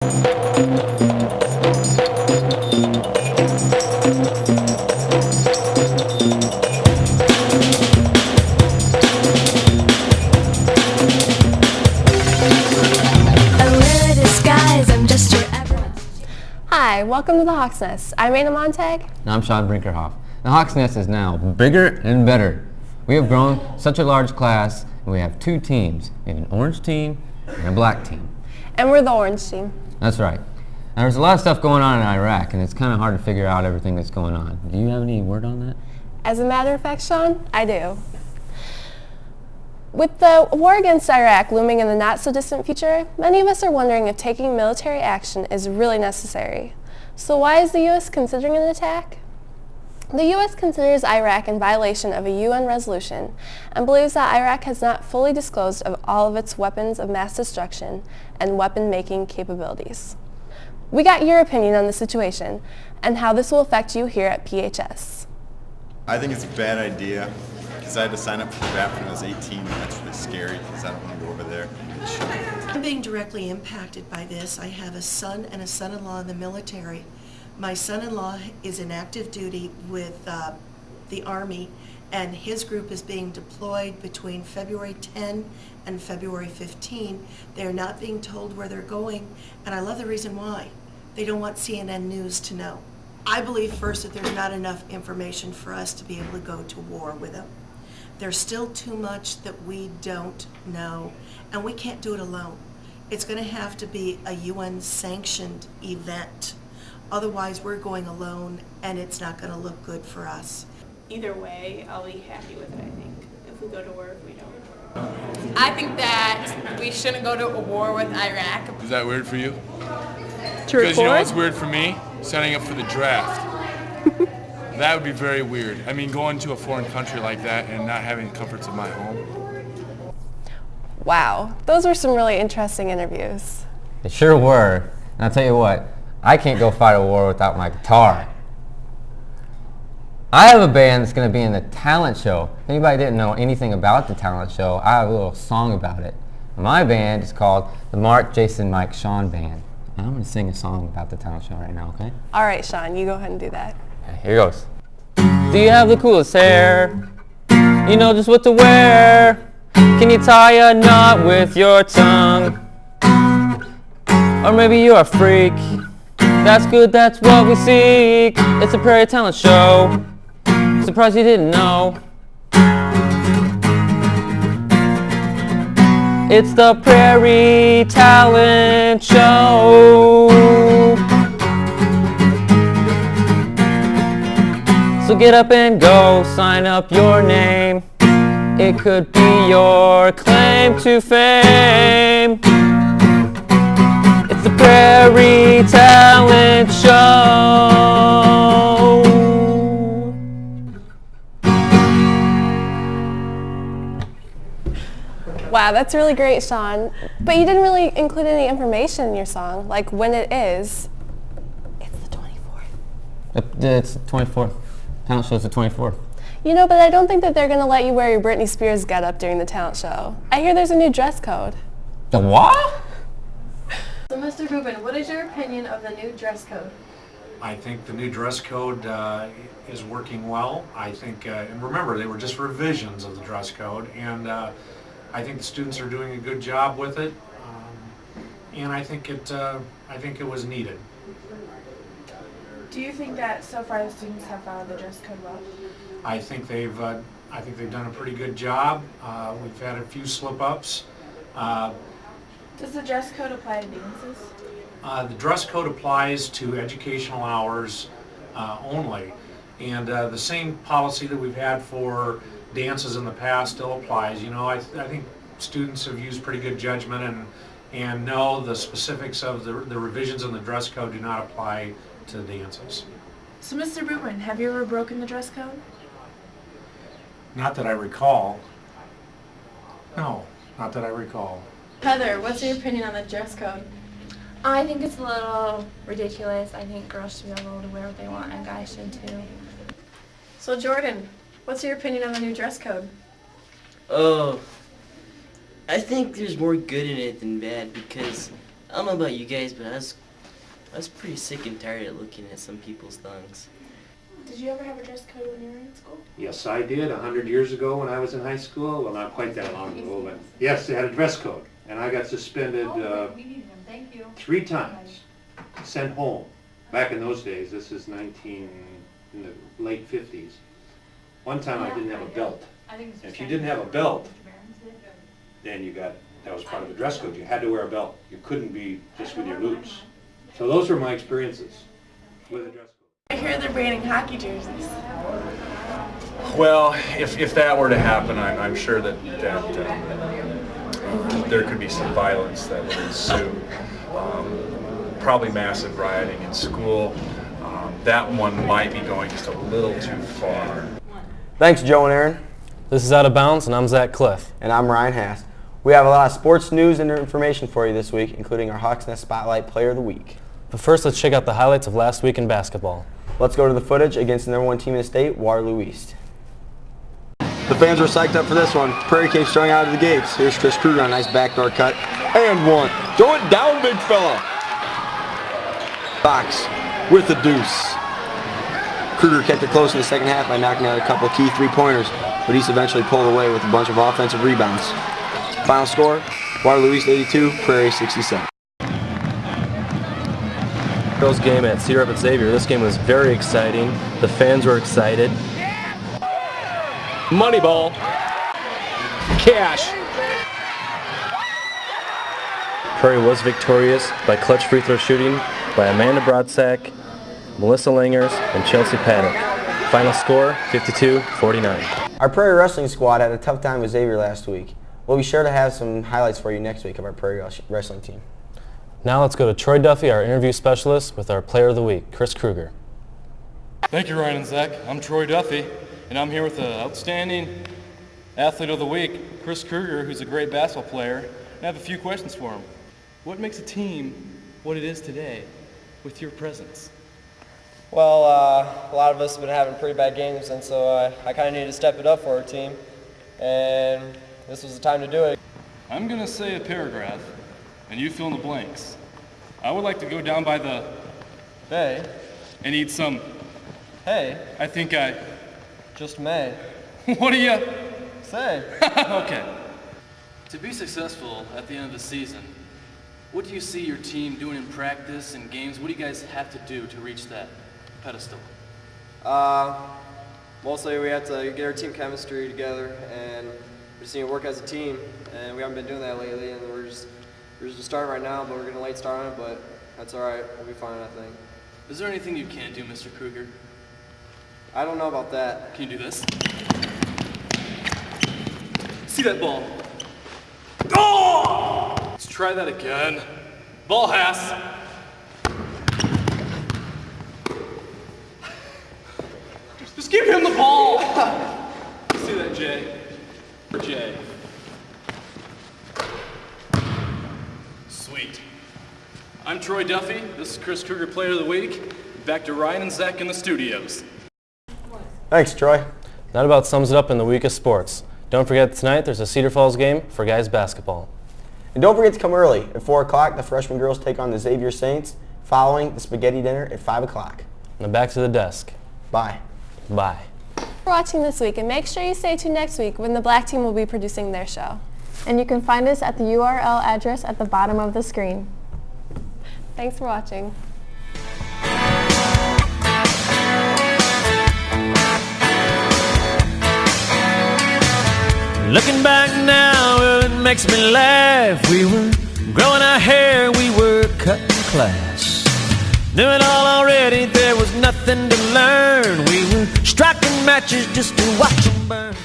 Hi, welcome to the Hawk's Nest. I'm Anna Montag. And I'm Sean Brinkerhoff. The Hawk's Nest is now bigger and better. We have grown such a large class, and we have two teams. We have an orange team and a black team. And we're the orange team. That's right. Now, there's a lot of stuff going on in Iraq, and it's kind of hard to figure out everything that's going on. Do you have any word on that? As a matter of fact, Sean, I do. With the war against Iraq looming in the not-so-distant future, many of us are wondering if taking military action is really necessary. So why is the U.S. considering an attack? The U.S. considers Iraq in violation of a UN resolution and believes that Iraq has not fully disclosed of all of its weapons of mass destruction and weapon-making capabilities. We got your opinion on the situation and how this will affect you here at PHS. I think it's a bad idea because I had to sign up for the BAP when I was 18 and that's really scary because I don't want to go over there and get shot. I'm being directly impacted by this. I have a son and a son-in-law in the military. My son-in-law is in active duty with the Army, and his group is being deployed between February 10 and February 15. They're not being told where they're going, and I love the reason why. They don't want CNN News to know. I believe first that there's not enough information for us to be able to go to war with them. There's still too much that we don't know, and we can't do it alone. It's going to have to be a UN-sanctioned event. Otherwise, we're going alone, and it's not going to look good for us. Either way, I'll be happy with it, I think. If we go to war, if we don't. I think that we shouldn't go to a war with Iraq. Is that weird for you? Because you know what's weird for me? Signing up for the draft. That would be very weird. I mean, going to a foreign country like that and not having the comforts of my home. Wow, those were some really interesting interviews. They sure were. And I'll tell you what, I can't go fight a war without my guitar. I have a band that's going to be in the talent show. If anybody didn't know anything about the talent show, I have a little song about it. My band is called the Mark, Jason, Mike, Sean Band. And I'm going to sing a song about the talent show right now, okay? All right, Sean, you go ahead and do that. Okay, here goes. Do you have the coolest hair? You know just what to wear. Can you tie a knot with your tongue? Or maybe you're a freak. That's good, that's what we seek. It's a Prairie Talent Show. Surprised you didn't know. It's the Prairie Talent Show. So get up and go, sign up your name. It could be your claim to fame. It's the Prairie Talent Show. Wow, that's really great, Sean. But you didn't really include any information in your song, like when it is. It's the 24th. It's the 24th. Talent show's the 24th. You know, but I don't think that they're going to let you wear your Britney Spears getup during the talent show. I hear there's a new dress code. The what? So, Mr. Rubin, what is your opinion of the new dress code? I think the new dress code is working well. I think, and remember, they were just revisions of the dress code, and I think the students are doing a good job with it, and I think it was needed. Do you think that so far the students have followed the dress code well? I think they've done a pretty good job. We've had a few slip-ups. Does the dress code apply to dances? The dress code applies to educational hours only, and the same policy that we've had for dances in the past still applies. You know, I think students have used pretty good judgment and know the specifics of the revisions in the dress code do not apply to dances. So, Mr. Rubin, have you ever broken the dress code? Not that I recall. No, not that I recall. Heather, what's your opinion on the dress code? I think it's a little ridiculous. I think girls should be able to wear what they want and guys should too. So, Jordan, what's your opinion on the new dress code? Oh, I think there's more good in it than bad because I don't know about you guys, but I was pretty sick and tired of looking at some people's thongs. Did you ever have a dress code when you were in school? Yes, I did 100 years ago when I was in high school. Well, not quite that long ago, but yes, they had a dress code. And I got suspended 3 times, sent home. Back in those days, this is in the late 50s. One time I didn't have a belt. And if you didn't have a belt, then that was part of the dress code. You had to wear a belt. You couldn't be just with your loops. So those were my experiences with a dress code. I hear they're banning hockey jerseys. Well, if that were to happen, I'm sure that there could be some violence that would ensue. Probably massive rioting in school. That one might be going just a little too far. Thanks, Joe and Aaron. This is Out of Bounds, and I'm Zach Cliff. And I'm Ryan Haas. We have a lot of sports news and information for you this week, including our Hawks Nest Spotlight Player of the Week. But first, let's check out the highlights of last week in basketball. Let's go to the footage against the #1 team in the state, Waterloo East. The fans were psyched up for this one. Prairie came strung out of the gates. Here's Chris Kruger on a nice backdoor cut. And one. Throw it down, big fella. Fox with the deuce. Kruger kept it close in the second half by knocking out a couple of key three-pointers, but East eventually pulled away with a bunch of offensive rebounds. Final score, Waterloo East 82, Prairie 67. Girls game at Cedar Rapids Xavier. This game was very exciting. The fans were excited. Money ball. Cash. Prairie was victorious by clutch free throw shooting by Amanda Broadsack, Melissa Langers, and Chelsea Paddock. Final score, 52-49. Our Prairie Wrestling squad had a tough time with Xavier last week. We'll be sure to have some highlights for you next week of our Prairie Wrestling team. Now let's go to Troy Duffy, our interview specialist, with our Player of the Week, Chris Kruger. Thank you, Ryan and Zach. I'm Troy Duffy, and I'm here with the outstanding athlete of the week, Chris Kruger, who's a great basketball player. And I have a few questions for him. What makes a team what it is today with your presence? Well, a lot of us have been having pretty bad games, and so I kind of needed to step it up for our team, and this was the time to do it. I'm going to say a paragraph, and you fill in the blanks. I would like to go down by the bay and eat some hay. I think I just may. What do you say? Okay. To be successful at the end of the season, what do you see your team doing in practice and games? What do you guys have to do to reach that pedestal? Mostly we have to get our team chemistry together, and we just need to work as a team, and we haven't been doing that lately, and we're just starting right now, but we're getting a late start on it, but that's all right. We'll be fine, I think. Is there anything you can't do, Mr. Kruger? I don't know about that. Can you do this? See that ball? Oh! Let's try that again. Ball Haas. Just give him the ball. See that, Jay? For Jay. Sweet. I'm Troy Duffy. This is Chris Kruger, Player of the Week. Back to Ryan and Zach in the studios. Thanks, Troy. That about sums it up in the week of sports. Don't forget tonight there's a Cedar Falls game for guys basketball. And don't forget to come early. At 4 o'clock, the freshman girls take on the Xavier Saints, following the spaghetti dinner at 5 o'clock. Now back to the desk. Bye. Bye. Thanks for watching this week, and make sure you stay tuned next week when the Black Team will be producing their show. And you can find us at the URL address at the bottom of the screen. Thanks for watching. Looking back now, well, it makes me laugh. We were growing our hair, we were cutting class. Knew it all already, there was nothing to learn. We were striking matches just to watch them burn.